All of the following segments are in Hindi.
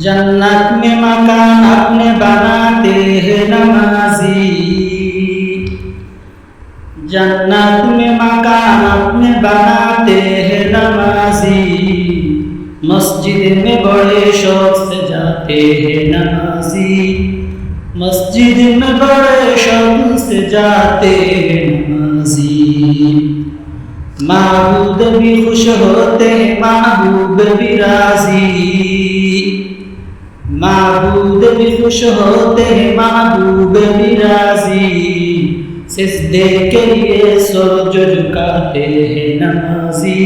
जन्नत में मकान अपने बनाते हैं नमाजी, जन्नत में मकान अपने बनाते हैं नमाजी। मस्जिद में बड़े शौक से जाते हैं नमाजी, मस्जिद में बड़े शौक से जाते हैं नमाजी। महबूब भी खुश होते हैं, महबूब भी राजी, महबूब भी खुश होते हैं, महबूब भी राजी। सिजदे के लिए सर झुकाते हैं नमाजी,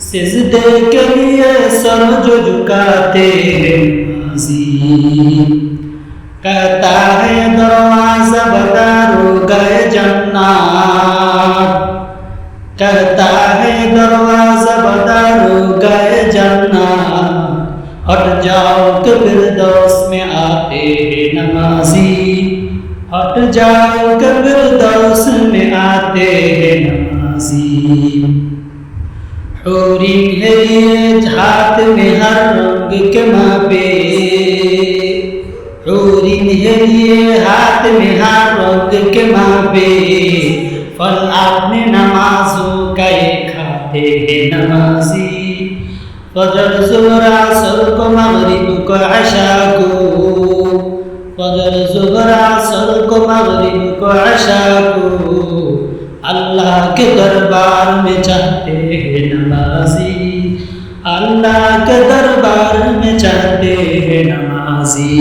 सिजदे के लिए सर झुकाते हैं नमाजी। कहता है दरवाजा बदारो गए जन्नत, कहता है दरवाजा बदारो गए जन्नत। हट जाओ कि फिरदौस में आते हैं नमाजी, हट जाओ कि फिरदौस में आते हैं नमाजी। हूरी है ये हाथ में हर रंग के मापे, हूरी है ये हाथ में हर रंग के मापे। फल आपने नमाजों का ये खाते हैं नमाजी। फजर ज़ोहर असर को मगरिब को इशा को, फजर ज़ोहर असर को मगरिब को इशा को। अल्लाह के दरबार में चाहते हैं नमाजी, अल्लाह के दरबार में चाहते हैं नमाजी।